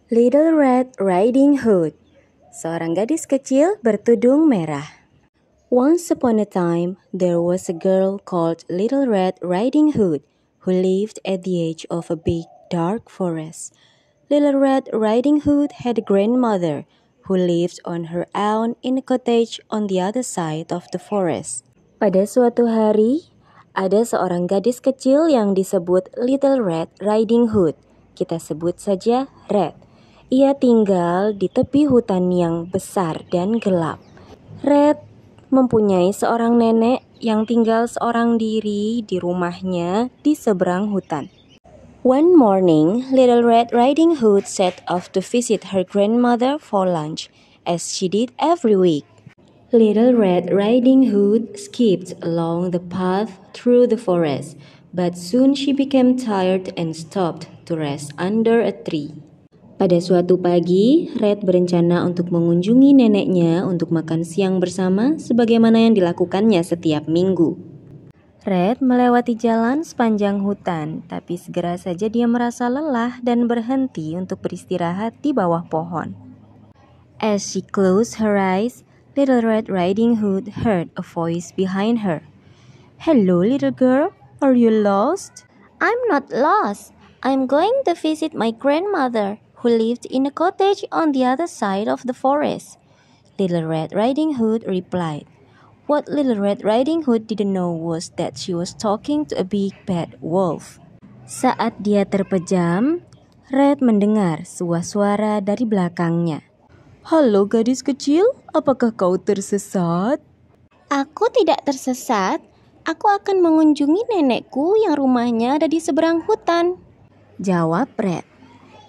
Little Red Riding Hood. Seorang gadis kecil bertudung merah. Once upon a time, there was a girl called Little Red Riding Hood who lived at the edge of a big, dark forest. Little Red Riding Hood had a grandmother who lived on her own in a cottage on the other side of the forest. Pada suatu hari, ada seorang gadis kecil yang disebut Little Red Riding Hood. Kita sebut saja Red. Ia tinggal di tepi hutan yang besar dan gelap. Red mempunyai seorang nenek yang tinggal seorang diri di rumahnya di seberang hutan. One morning, Little Red Riding Hood set off to visit her grandmother for lunch, as she did every week. Little Red Riding Hood skipped along the path through the forest, but soon she became tired and stopped to rest under a tree. Pada suatu pagi, Red berencana untuk mengunjungi neneknya untuk makan siang bersama sebagaimana yang dilakukannya setiap minggu. Red melewati jalan sepanjang hutan, tapi segera saja dia merasa lelah dan berhenti untuk beristirahat di bawah pohon. As she closed her eyes, Little Red Riding Hood heard a voice behind her. "Hello, little girl, are you lost?" "I'm not lost. I'm going to visit my grandmother, who lived in a cottage on the other side of the forest," Little Red Riding Hood replied. What Little Red Riding Hood didn't know was that she was talking to a big bad wolf. Saat dia terpejam, Red mendengar sebuah suara dari belakangnya. "Halo gadis kecil, apakah kau tersesat?" "Aku tidak tersesat. Aku akan mengunjungi nenekku yang rumahnya ada di seberang hutan," jawab Red.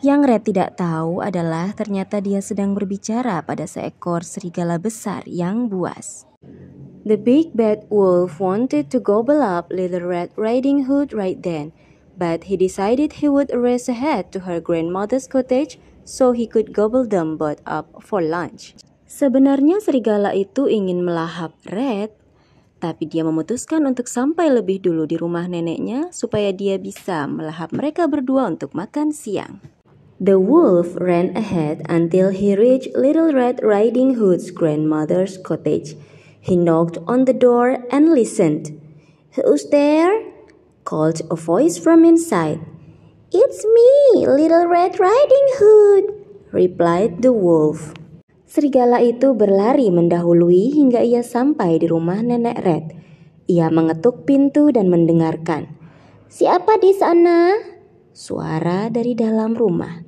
Yang Red tidak tahu adalah ternyata dia sedang berbicara pada seekor serigala besar yang buas. The big bad wolf wanted to gobble up Little Red Riding Hood right then, but he decided he would race ahead to her grandmother's cottage so he could gobble them both up for lunch. Sebenarnya serigala itu ingin melahap Red, tapi dia memutuskan untuk sampai lebih dulu di rumah neneknya supaya dia bisa melahap mereka berdua untuk makan siang. The wolf ran ahead until he reached Little Red Riding Hood's grandmother's cottage. He knocked on the door and listened. "Who's there?" called a voice from inside. "It's me, Little Red Riding Hood," replied the wolf. Serigala itu berlari mendahului hingga ia sampai di rumah nenek Red. Ia mengetuk pintu dan mendengarkan. "Siapa di sana?" Suara dari dalam rumah.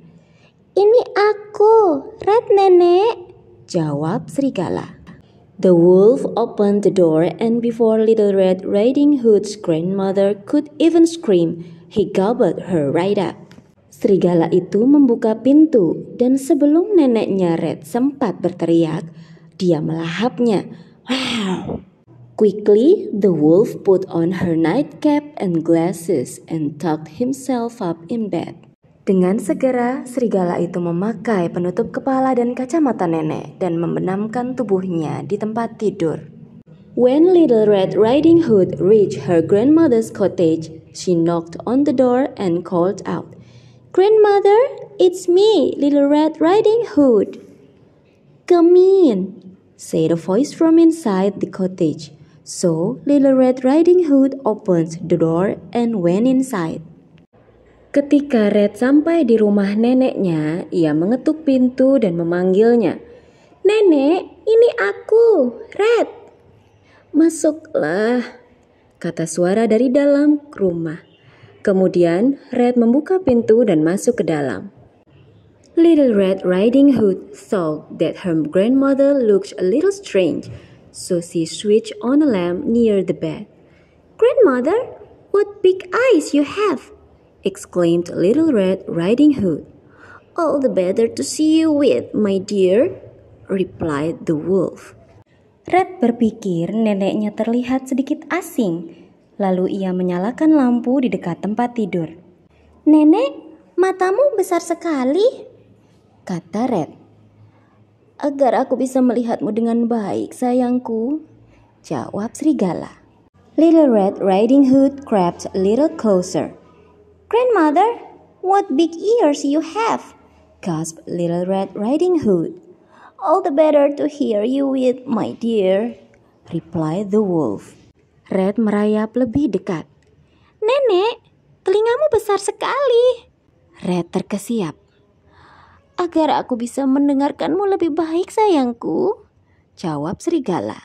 "Ini aku, Red Nenek," jawab serigala. The wolf opened the door and before Little Red Riding Hood's grandmother could even scream, he gobbled her right up. Serigala itu membuka pintu dan sebelum neneknya Red sempat berteriak, dia melahapnya. Wow! Quickly, the wolf put on her nightcap and glasses and tucked himself up in bed. Dengan segera, serigala itu memakai penutup kepala dan kacamata nenek dan membenamkan tubuhnya di tempat tidur. When Little Red Riding Hood reached her grandmother's cottage, she knocked on the door and called out, "Grandmother, it's me, Little Red Riding Hood." "Come in," said a voice from inside the cottage. So, Little Red Riding Hood opened the door and went inside. Ketika Red sampai di rumah neneknya, ia mengetuk pintu dan memanggilnya. "Nenek, ini aku, Red." "Masuklah," kata suara dari dalam rumah. Kemudian Red membuka pintu dan masuk ke dalam. Little Red Riding Hood thought that her grandmother looked a little strange, so she switched on a lamp near the bed. "Grandmother, what big eyes you have!" exclaimed Little Red Riding Hood. "All the better to see you with, my dear," replied the wolf. Red berpikir neneknya terlihat sedikit asing, lalu ia menyalakan lampu di dekat tempat tidur. "Nenek, matamu besar sekali," kata Red. "Agar aku bisa melihatmu dengan baik, sayangku," jawab serigala. Little Red Riding Hood crept a little closer. "Grandmother, what big ears you have!" gasped Little Red Riding Hood. All the better to hear you with, my dear, replied the wolf. Red merayap lebih dekat. Nenek, telingamu besar sekali. Red terkesiap. Agar aku bisa mendengarkanmu lebih baik, sayangku, jawab serigala.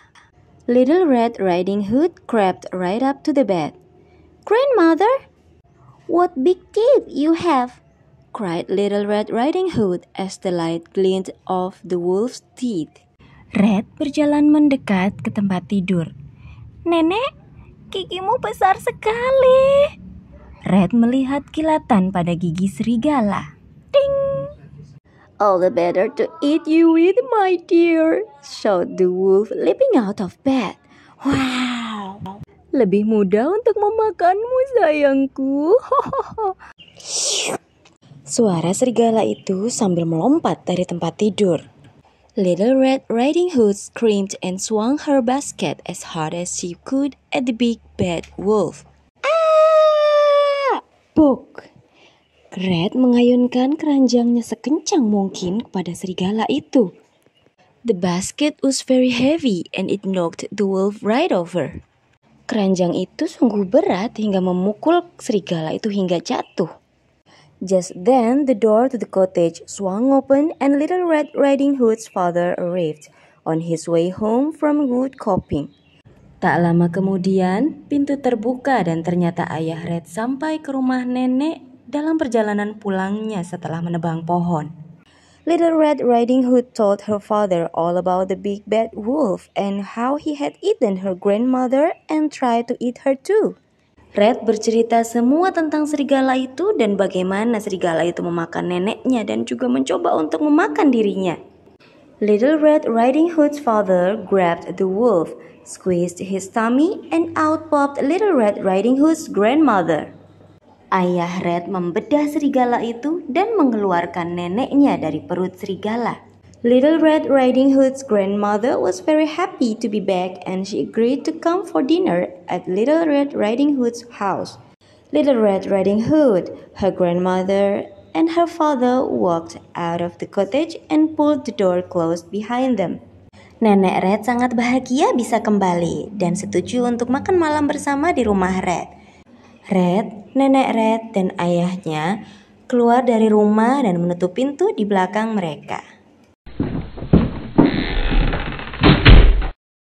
Little Red Riding Hood crept right up to the bed. Grandmother, what big teeth you have, cried Little Red Riding Hood as the light glinted off the wolf's teeth. Red berjalan mendekat ke tempat tidur. Nenek, gigimu besar sekali. Red melihat kilatan pada gigi serigala. Ding! All the better to eat you with, my dear, shouted the wolf leaping out of bed. Wow! Lebih mudah untuk memakanmu, sayangku. Suara serigala itu sambil melompat dari tempat tidur. Little Red Riding Hood screamed and swung her basket as hard as she could at the big bad wolf. Ah! Buk! Red mengayunkan keranjangnya sekencang mungkin kepada serigala itu. The basket was very heavy and it knocked the wolf right over. Keranjang itu sungguh berat hingga memukul serigala itu hingga jatuh. Just then, the door to the cottage swung open and Little Red Riding Hood's father arrived on his way home from wood chopping. Tak lama kemudian, pintu terbuka dan ternyata ayah Red sampai ke rumah nenek dalam perjalanan pulangnya setelah menebang pohon. Little Red Riding Hood told her father all about the big bad wolf and how he had eaten her grandmother and tried to eat her too. Red bercerita semua tentang serigala itu dan bagaimana serigala itu memakan neneknya dan juga mencoba untuk memakan dirinya. Little Red Riding Hood's father grabbed the wolf, squeezed his tummy, and out popped Little Red Riding Hood's grandmother. Ayah Red membedah serigala itu dan mengeluarkan neneknya dari perut serigala. Little Red Riding Hood's grandmother was very happy to be back and she agreed to come for dinner at Little Red Riding Hood's house. Little Red Riding Hood, her grandmother, and her father walked out of the cottage and pulled the door closed behind them. Nenek Red sangat bahagia bisa kembali dan setuju untuk makan malam bersama di rumah Red. Red, Nenek Red, dan ayahnya keluar dari rumah dan menutup pintu di belakang mereka.